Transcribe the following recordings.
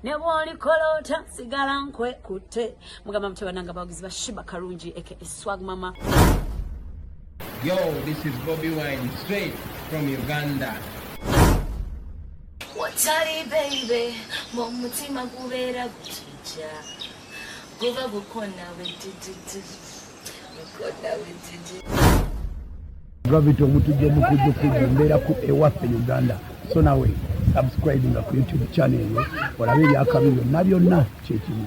Nebwoli kolota sigala nkwe kute mugamba mtebananga bagizi bashiba karungi eke swag mama. Yo, this is Bobby Wine straight from Uganda. Watari baby, mumutima kubera guchicha. Kuva gukona wetiti. Gukona wetiti. Gravity omutuje mukuje kujumbera ku ewaffe Uganda. So nawe subscribing ku YouTube channel yo olabe byakabiro nabyonna kyekimu.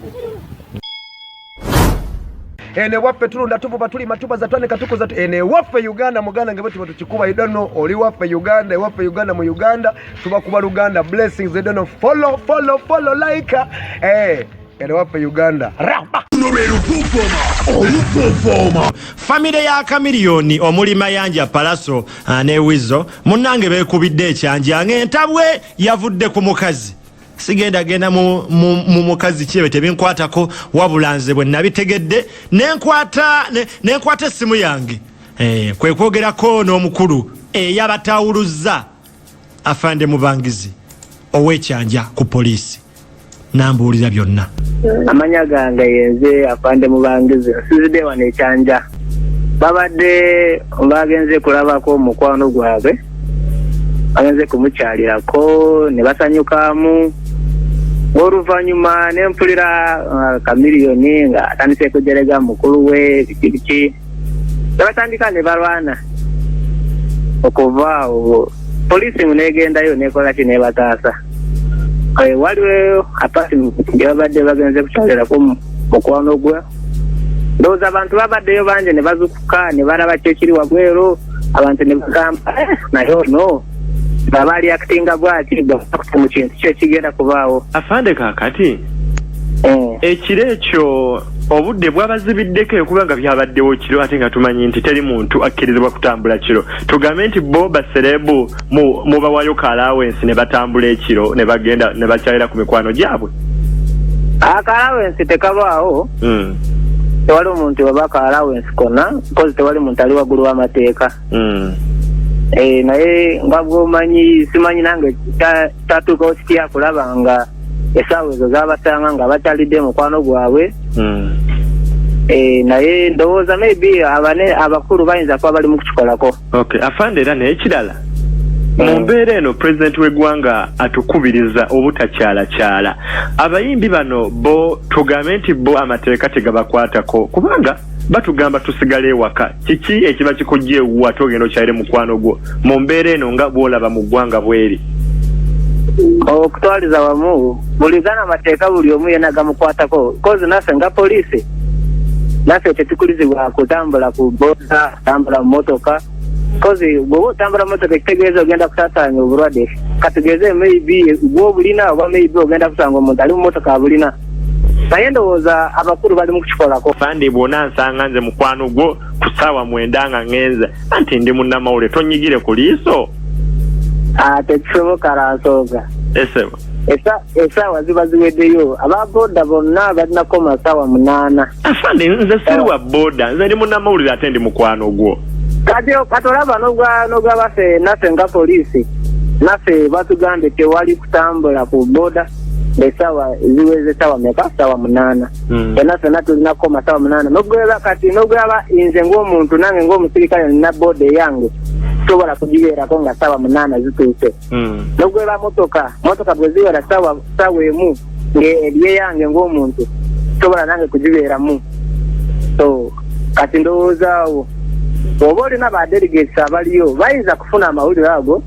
Ene waffe tulunda tuvuba tuli matuba za twane katuko za ene waffe Uganda muganda ngebe tuba tukikuba I don't know oli waffe Uganda waffe Uganda mu Uganda tuba kuba Uganda blessings I don't know follow like ene waffe Uganda ramba family ya Kamiliyoni omuli Mayanja Palaso ne Wizo munange bekubidde ekyanja ng'entabwe yavudde ku mukazi sigenda genda mu mukazi kibe tebinkwatako wabulanze bwe nabitegedde nenkwata essimu yange kwe kwogerako n'omukulu yabatawuluza afande mubangizi ow'ekyanja ku poliisi nambuulira byonna amanya gange yenze afande mubangizi sizide wane ekyanja babadde bagenze kulabako mukwano gwabwe bagenze kumukyalirako ne basanyukamu oluvanyuma nempulira Kamiliyoni nga atandise kujerega mukulu we biki batandika ne balwana okuva polisi munegendayo nekola kine bataasa waliwo apasi ngabadde bagenze kukyalira ko mukwano gwe ndoza abantu babaddeyo banje ne bazukuka ne baraba kyekiri wagwero abantu ne bagamba nayo no babali actinga bwati mu kintu kye kigenda kubaawo afande kakati ekiro ekyo obudde bwabazibiddeko okubanga byabaddewo kiro ate nga tumanyi nti teri muntu akkirizibwa kutambula kiro tugambe nti bo baserebu mubawayo kalawensi ne batambula ekiro ne bagenda ne bakyalira ku mikwano gyabwe akalawensi tekabaawo tewali omuntu wabaka kalawensi kona kozi tewali muntu ali waggulu w'amateeka naye nga bw'omanyi simanyi nange tatuuka okitya kulaba nga esaawa ezo zabatanga nga bakyalidde mukwano gwabwe naye ndowooza maybe abakulu bayinza kuba bali mu kukikolako afande era naye kirala mu mbeera eno pulezidenti w'eggwanga atukubiriza obutakyalakyala abayimbi bano bo tugambe nti bo amateeka tegabakwatako kubanga batugamba tusigale ewaka kiki ekiba kikujja ewuwa togenda okyalire mukwano gwo mu mbeera eno nga bw'olaba mu ggwanga bweri okutwaliza wamu buli gana amateeka buli omu yena gamukwatako kozi naffe nga poliisi naffe tetukulizibwa kutambula ku boda kutambula mu motoka kozi bw'oba otambula mu motoka ekitegeeza ogenda kusasaanya obulwadde kategeeze maybe gw'obulina oba maybe ogenda kusanga omuntu ali mu motoka abulina naye ndowooza abakulu bali mu kukikolako fandi bw'ona nsanga nze mukwano gwo ku ssaawa 9 nga ngenze anti ndi munnamawulire tonyigire ku liiso tekisoboka lansooga esaawa ziba ziweddeyo ababoda bonna balinako masaawa 8 afande nze siri wa boda nze ndi munnamawulire ate ndi mukwano gwo kati olaba n'ogwabaffe naffe nga poliisi naffe batugambye tewali kutambula ku boda esaawa ziweze saawa meka saawa 8 naffe tulinako masaawa 8 nogweba kati nogweba nze ng'omuntu nange ng'omusirikale nina boda eyange sobola kugibeerako nga saawa 8 zituuse nogweba motoka bwe ziwera saawa emu ng'eri yange ng'omuntu sobola nange kugibeeramu so kati ndowoozaawo oba olina badelegates abaliyo bayinza kufuna amawulire ago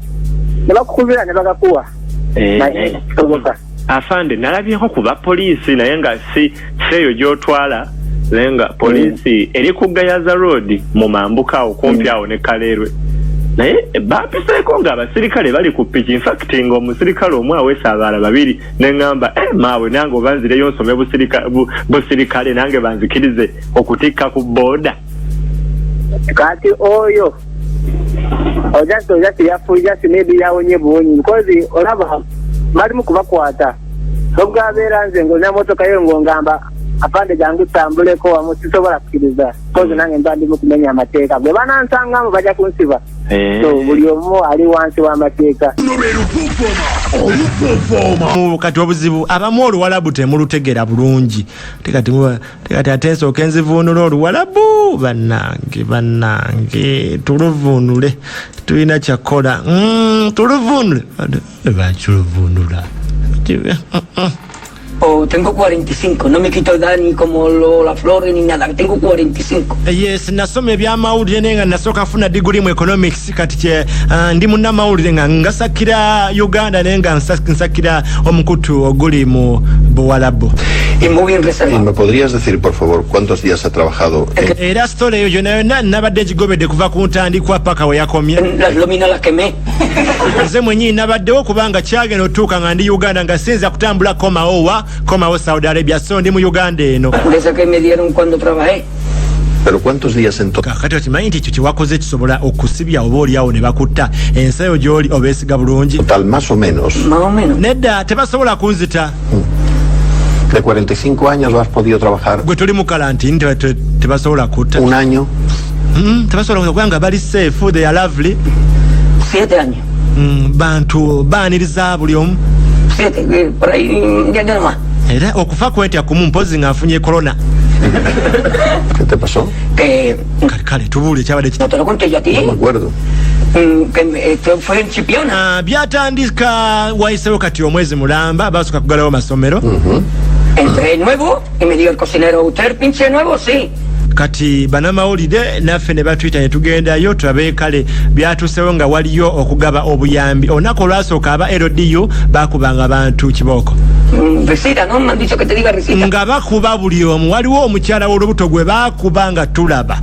ne bakukubira ne bagakuwa naye kisoboka afande nalabyeko ku bapoliisi naye nga si eyo gy'otwala naye nga poliisi eri ku Gayaza Road mu mambuka awo kumpi awo ne Kaleerwe naye bapiseeko ng'abasirikale bali ku piki infact ng'omusirikale omu aweesa abaala 2 ne ŋŋamba maawe nange oba nzireyo nsome busirikale nange banzikirize okutikka ku booda kati oyo ojati yafuujasi maybe yawonye buwonyi because olaba bali mu kubakwata nobwabeera nze ng'olina motoka yo ng'ongamba apande jangu tambuleko wamu sisobola kukkiriza kozi nange mba ndi mu kumenya amateeka bwe banansangamu bajja kunsiba so buli omu ali wansi w'amateeka kati obuzibu abamu oluwalabu temulutegera bulungi tekati ate nsooka enzivuunula oluwalabu bannange tuluvuunule tulina kyakola tuluvuunule bakuluvuunula tengo 45, no me quito edad ni como la flor ni nada, tengo 45. Yes, nasoma ebyamawulire nenga nasooka funa degree mu economics kati ndi munnamawulire nga ngasakira Uganda nenga nsakira omukutu oguli mu Buwalabu. Y muy bien reservado. ¿Me podrías decir, por favor, cuántos días ha trabajado? Era story eyo yonna nabadde gigobedde kuva ku ntandikwa paka we yakomye. Las lóminas las quemé. Nze mwennyini nabaddewo kubanga kyagenda otuuka nga ndi Uganda nga sinza kutambula komawo Saudi Arabia, so ndi mu Uganda eno. Esa que me dieron cuando trabajé. ¿Pero cuántos días en total? Kati okimanyi nti ekyo kyewakoze kisobola okusibya oba oliawo ne bakutta ensayo gy'oli obeesiga bulungi. Total, más o menos. Más o menos. Nedda tebasobola kunzita. ¿De 45 años has podido trabajar? Gwe tuli mu kalantini tebasobola kutta. ¿Un año? Tebasobola kubanga bali safe, they are lovely. 7 años. Bantu baaniriza buli omu. 7, por ahí ya nada más. Era okufa kwentya kumu mpozi ng'afunye corona. ¿Qué te pasó? Que... Kale tubuule kyabadde No te lo conté yo a ti. No me acuerdo. Que fue en Chipiona. Byatandika wayisewo kati omwezi mulamba basooka kugalawo masomero. Entré nuevo y me dio el cocinero, ¿usted pinche nuevo? Sí. Kati banamawulire naffe ne batuyita ne tugendayo tulabe kale byatusewo nga waliyo okugaba obuyambi. Olunaku olwasooka aba LDU bakubanga abantu kibooko. Resida, ¿no? Me han dicho que te diga resida. Nga bakuba buli omu, waliwo omukyala w'olubuto gwe bakuba nga tulaba.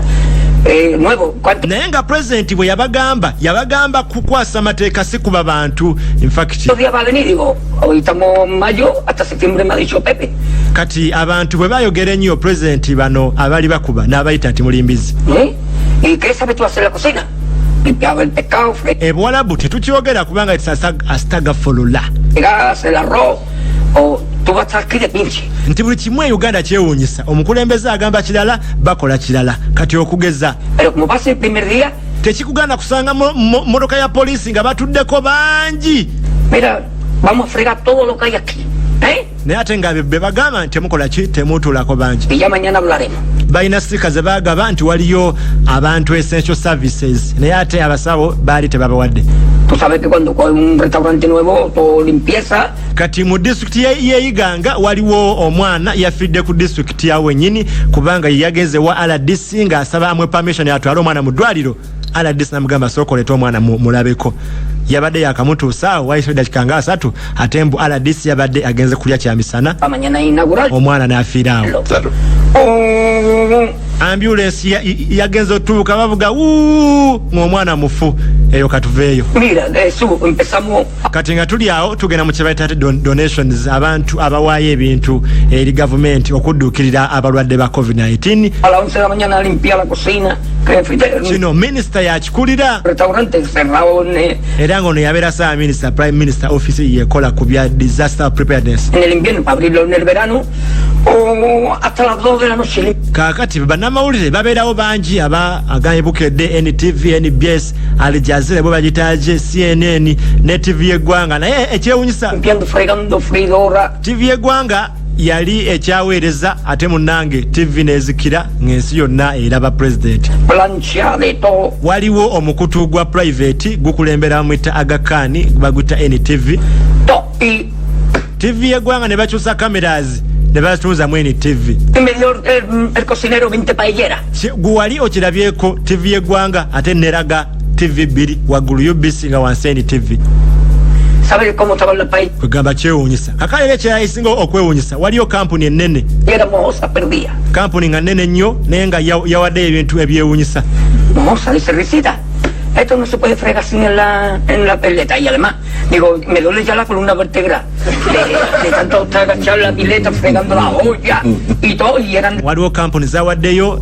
Nuevo. Naye nga president bwe yabagamba kukwasa amateeka si kuba bantu. In fact, ¿Qué día va a venir? Digo, hoy estamos mayo, hasta septiembre me ha dicho Pepe. Kati abantu bwe bayogera ennyo president bano abali bakuba n'abayita nti mulimbizi. ¿Y qué sabes tú hacer la cocina? Limpiaba el pescado, Buwalabu tetukyogera kubanga astagafulula. fregas, el arroz, o tú vas a estar aquí de pinche. Nti buli kimu e Uganda kyewuunyisa. Omukulembeze agamba kirala, bakola kirala. Kati okugeza. Pero como pasa el primer día, tekikuganda kusanga motoka ya polisi nga batuddeko bangi. mira, vamos a fregar todo lo que hay aquí. Naye ate nga be bagamba nti temukola ki temutuulako bangi. Y ya mañana hablaremos. Balina sika ze bagaba nti waliyo abantu essential services naye ate abasawo baali tebabawadde. Tú sabes que cuando coges un restaurante nuevo, todo limpieza. Kati mu disitulikiti y'Iganga waliwo omwana yafidde ku disitulikiti yawe wennyini kubanga yagenze wa RDC ng'asaba amwe permission atwale omwana mu ddwaliro. RDC namugamba sooka oleeta omwana mulabeko. Yabadde yakamutuusaawo wayise dakika nga 3 ate mbu RDC yabadde agenze kulya kyamisana. Mañana inaugural. Omwana n'afiiraawo. Ambulance yagenze otuuka bavuga ng'omwana mufu eyo katuveeyo. Mira, de eso empezamos. Kati nga tuli awo tugenda mu kibaita donations abantu abawaayo ebintu eri gavumenti okudduukirira abalwadde ba COVID-19. A las 11 de la mañana limpiar la cocina. Kino minisita yakikulira. Restaurante cerrado. Era ngono yabeera saa minisita prime minister office yekola ku bya disaster preparedness. En el invierno, para abrirlo en el verano, o hasta las 2 de la noche. Kakati bannamawulire babeerawo bangi aganye bukedde NTV, NBS, Al Jazeera bwe bagitaaje, CNN ne TV y'eggwanga. Naye ekyewunyisa fregando freidora. TV y'eggwanga yali ekyaweereza ate munnange TV n'ezikira ng'ensi yonna eraba president. Plancha de todo. Waliwo omukutu gwa private gukulembera mwita Aga Khan baguyita NTV. TV y'eggwanga ne bakyusa cameras ne batuuza mu NTV. Me dio el cocinero 20 paelleras. Guwali okirabyeko TV y'eggwanga ate neraga TV 2 waggulu UBC nga wansi NTV. ¿Sabes cómo estaba el país? Kugamba kyewuunyisa. Kakale ekyayisinga okwewuunyisa waliyo kampuni ennene. Era Mohosa perdía. Kampuni nga nnene nnyo naye nga yawadde ebintu ebyewuunyisa. Mohosa dice risita. Esto no se puede fregar sin en la peleta. Y además, digo, me duele ya la columna vertebral. De tanto agachar la pileta, fregando la olla y todo. Y eran... Waliwo kampuni zawaddeyo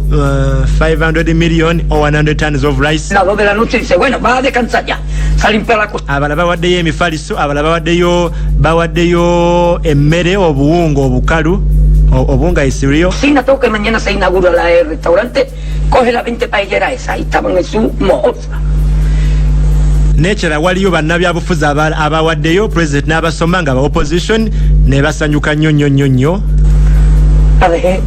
500 million or 100 tons of rice. A las 2 de la noche dice, bueno, va a descansar ya. Se ha limpiado la cosa. Abalala bawaddeyo emifaliso, abalala bawaddeyo emmere, obuwunga obukalu Obunga is real. Cocina todo que mañana se inaugura el restaurante, coge la 20 paelleras esa, ahí estaban en su mojosa. Nekera waliyo bannabyabufuzi abawaddeyo president n'abasoma nga ba opposition ne basanyuka nnyo. La dejé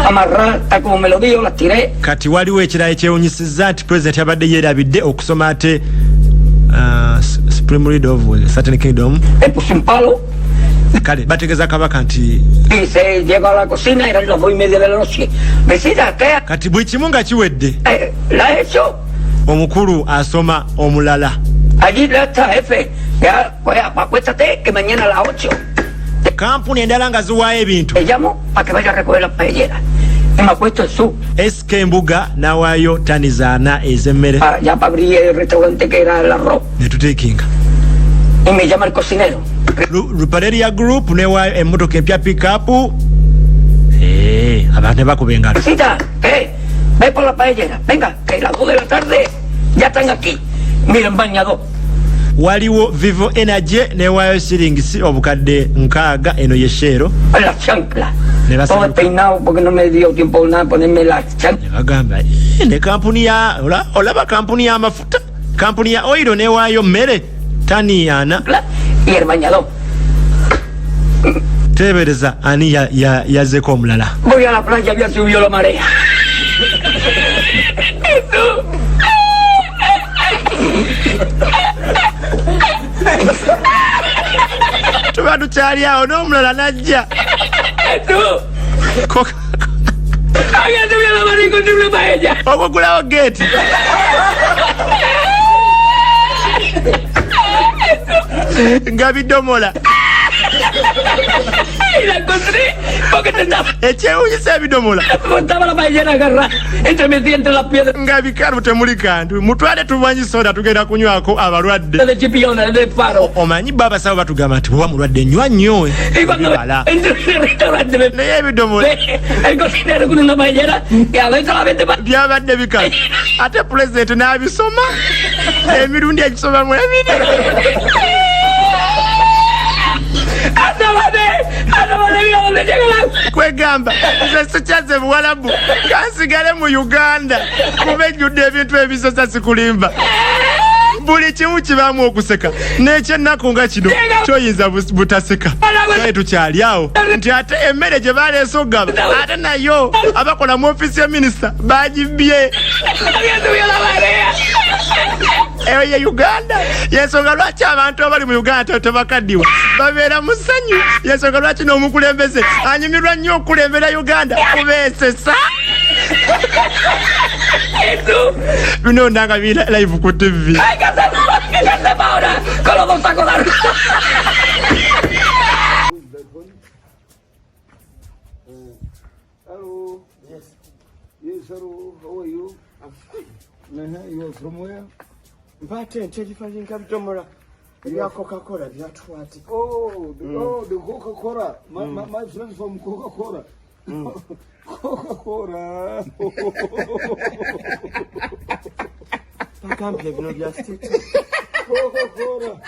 amarrar, tal como me lo dijo, la tiré. Kati waliwo ekirala ekyewunyisizza nti president yabadde yeerabidde okusoma ate Supreme Leader of Certain Kingdom. Puse un palo. Kale bategeeza kabaka nti y se llegó a la cocina, eran las 2:30 de la noche. Vecina, ¿qué? Kati buli kimu nga kiwedde. La he hecho. Omukulu asoma omulala. Allí está, jefe. Ya, pues acuéstate que mañana a las 8. Kampuni endala nga ziwaayo ebintu. Te llamo para que vaya a recoger las paelleras. Y me acuesto en su. SK Mbuga n'awaayo tani zaana ez'emmere. Ya para abrir el restaurante que era el arroz. Ne tuteekinga. Y me llama el cocinero. Rupaleria Group n'ewaayo emmotoka empya pick-up. Abantu ne bakuba engalo. Cita, ¿qué? Ve por la paellera. Venga, que las 2 de la tarde ya están aquí. Miren, bañador. Waliwo Vivo Energy n'ewaayo siringisi obukadde 6 eno yeshero. La chancla. Todo despeinado porque no me dio tiempo nada ponerme la chancla. Bagamba ne kampuni ya olaba kampuni ya mafuta, kampuni ya oil n'ewaayo mmere tani yana. Y el bañador. Tebereza ani yazeko omulala. Voy a la playa, había subido la marea. Tuba tukyali awo n'omulala najja. Okugulawo geeti. Nga bidomola. La encontré porque te estaba. Ekyewunyisa ebidomola. Estaba la paellera agarrada entremetida entre las piedras. Nga bikalu temuli kantu. Mutwale tumanyi soda tugenda kunywako abalwadde. De chipiona, de faro. Omanyi baba basawo batugamba nti bwa mulwadde nywa nnyo. Y cuando entré en el restaurante me naye ebidomola. El cocinero con una paellera y adentro la vende para. Byabadde bikalu. Ate president n'abisoma. Emirundi egisomamu ebiri. Kwegamba nze sikyaze Buwalabu kansigale mu Uganda kuba ejjudde ebintu ebisosa sikulimba buli kimu kibaamu okuseka n'ekyennaku nga kino kyoyinza butaseka naye tukyali awo nti ate emmere gye baleese ogaba ate nayo abakola mu ofisi ya minisita bagibbye eyo ye Uganda yensonga lwaki abantu abali mu Uganda tebakaddiwa babeera mu ssanyu yensonga lwaki n'omukulembeze anyumirwa nnyo okulembera Uganda kubeesesa bino ndanga bira live ku TV. Hello. Yes. Yes, hello. How are you? I'm fine. You are from where? Mbate ntelifanye nkabidomola ebya Coca-Cola byatwati. Oh, the Coca-Cola. My friends from Coca-Cola. Coca-Cola. Bagambye bino bya state. Coca-Cola.